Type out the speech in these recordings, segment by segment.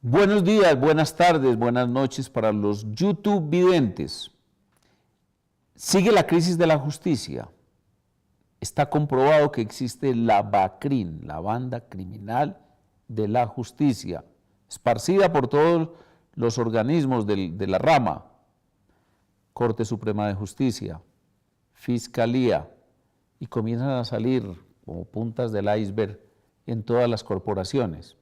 Buenos días, buenas tardes, buenas noches para los YouTube videntes. Sigue la crisis de la justicia. Está comprobado que existe la BACRIM, la banda criminal de la justicia, esparcida por todos los organismos de la rama, Corte Suprema de Justicia, Fiscalía, y comienzan a salir como puntas del iceberg en todas las corporaciones.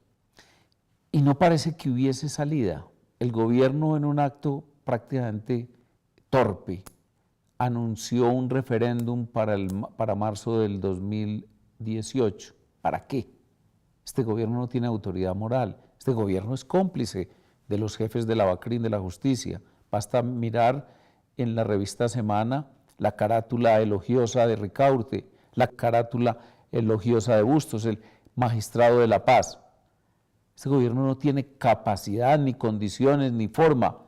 Y no parece que hubiese salida. El gobierno, en un acto prácticamente torpe, anunció un referéndum para marzo del 2018. ¿Para qué? Este gobierno no tiene autoridad moral. Este gobierno es cómplice de los jefes de la BACRIM, de la justicia. Basta mirar en la revista Semana la carátula elogiosa de Ricaurte, la carátula elogiosa de Bustos, el magistrado de la paz. Este gobierno no tiene capacidad, ni condiciones, ni forma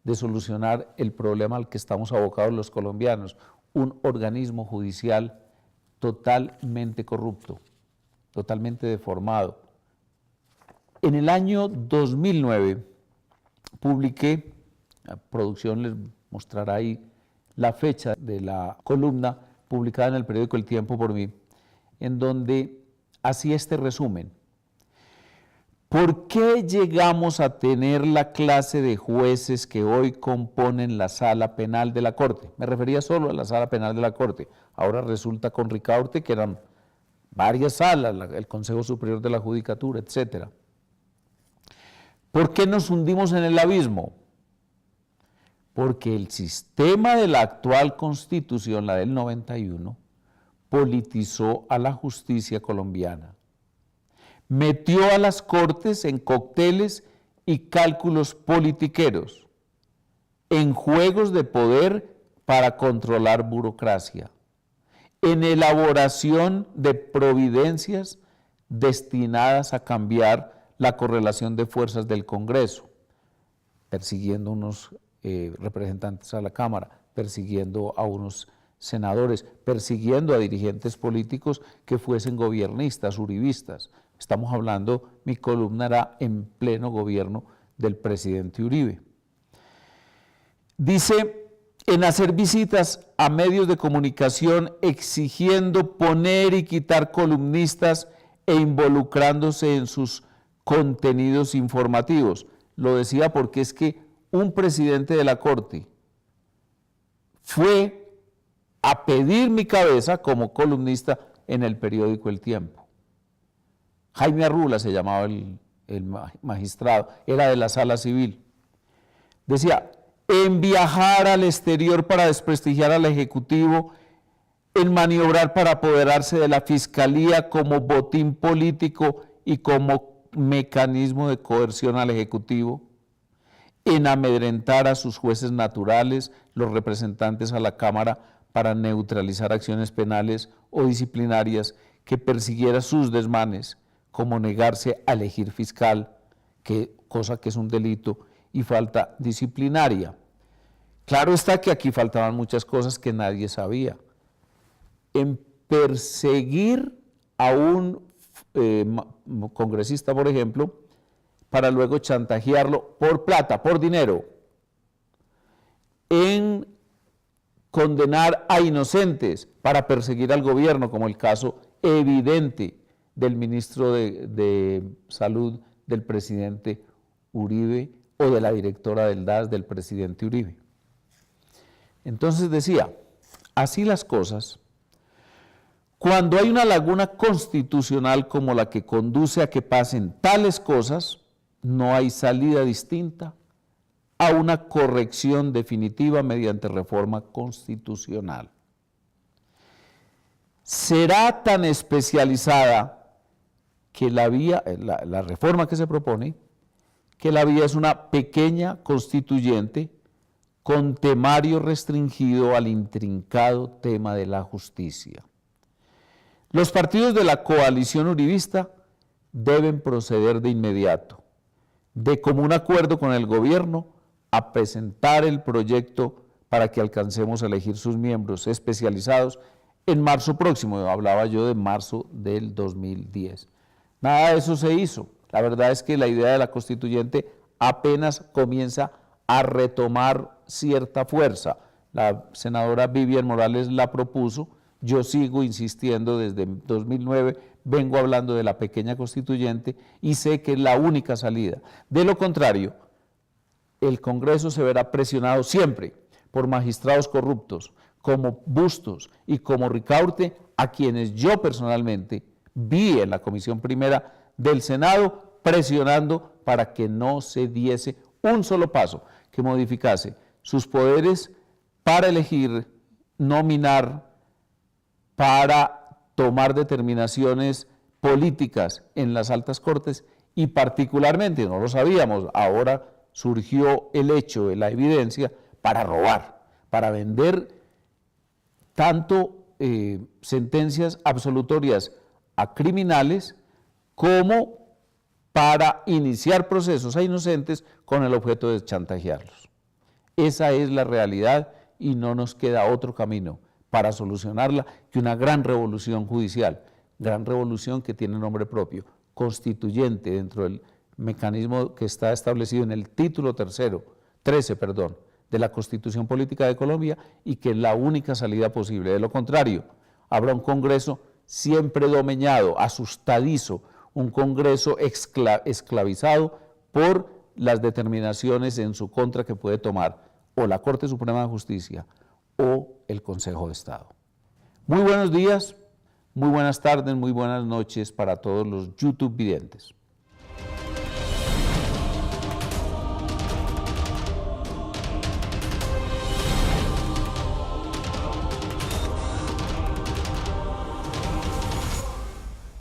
de solucionar el problema al que estamos abocados los colombianos, un organismo judicial totalmente corrupto, totalmente deformado. En el año 2009 publiqué, la producción les mostrará ahí la fecha de la columna publicada en el periódico El Tiempo por mí, en donde hacía este resumen. ¿Por qué llegamos a tener la clase de jueces que hoy componen la sala penal de la Corte? Me refería solo a la sala penal de la Corte. Ahora resulta con Ricaurte que eran varias salas, el Consejo Superior de la Judicatura, etc. ¿Por qué nos hundimos en el abismo? Porque el sistema de la actual Constitución, la del 91, politizó a la justicia colombiana. Metió a las cortes en cócteles y cálculos politiqueros, en juegos de poder para controlar burocracia, en elaboración de providencias destinadas a cambiar la correlación de fuerzas del Congreso, persiguiendo unos representantes a la Cámara, persiguiendo a unos senadores, persiguiendo a dirigentes políticos que fuesen gobiernistas, uribistas. Estamos hablando, mi columna era en pleno gobierno del presidente Uribe. Dice, en hacer visitas a medios de comunicación exigiendo poner y quitar columnistas e involucrándose en sus contenidos informativos. Lo decía porque es que un presidente de la Corte fue a pedir mi cabeza como columnista en el periódico El Tiempo. Jaime Arrula se llamaba el magistrado, era de la Sala Civil. Decía, en viajar al exterior para desprestigiar al Ejecutivo, en maniobrar para apoderarse de la Fiscalía como botín político y como mecanismo de coerción al Ejecutivo, en amedrentar a sus jueces naturales, los representantes a la Cámara, para neutralizar acciones penales o disciplinarias que persiguiera sus desmanes, como negarse a elegir fiscal, cosa que es un delito, y falta disciplinaria. Claro está que aquí faltaban muchas cosas que nadie sabía. En perseguir a un congresista, por ejemplo, para luego chantajearlo por plata, por dinero. En condenar a inocentes para perseguir al gobierno, como el caso evidente del ministro de Salud del presidente Uribe o de la directora del DAS del presidente Uribe. Entonces decía, así las cosas, cuando hay una laguna constitucional como la que conduce a que pasen tales cosas, no hay salida distinta a una corrección definitiva mediante reforma constitucional. Será tan especializada que la vía, la reforma que se propone, que la vía es una pequeña constituyente con temario restringido al intrincado tema de la justicia. Los partidos de la coalición uribista deben proceder de inmediato, de común acuerdo con el gobierno, a presentar el proyecto para que alcancemos a elegir sus miembros especializados en marzo próximo. Hablaba yo de marzo del 2010. Nada de eso se hizo. La verdad es que la idea de la constituyente apenas comienza a retomar cierta fuerza. La senadora Vivian Morales la propuso, yo sigo insistiendo desde 2009, vengo hablando de la pequeña constituyente y sé que es la única salida. De lo contrario, el Congreso se verá presionado siempre por magistrados corruptos, como Bustos y como Ricaurte, a quienes yo personalmente vi en la Comisión Primera del Senado presionando para que no se diese un solo paso que modificase sus poderes para elegir, nominar, para tomar determinaciones políticas en las altas cortes y particularmente, no lo sabíamos, ahora surgió el hecho, la evidencia, para robar, para vender tanto sentencias absolutorias a criminales como para iniciar procesos a inocentes con el objeto de chantajearlos. Esa es la realidad y no nos queda otro camino para solucionarla que una gran revolución judicial, gran revolución que tiene nombre propio, constituyente dentro del mecanismo que está establecido en el título 13, de la Constitución Política de Colombia y que es la única salida posible. De lo contrario, habrá un Congreso siempre domeñado, asustadizo, un Congreso esclavizado por las determinaciones en su contra que puede tomar o la Corte Suprema de Justicia o el Consejo de Estado. Muy buenos días, muy buenas tardes, muy buenas noches para todos los YouTube videntes.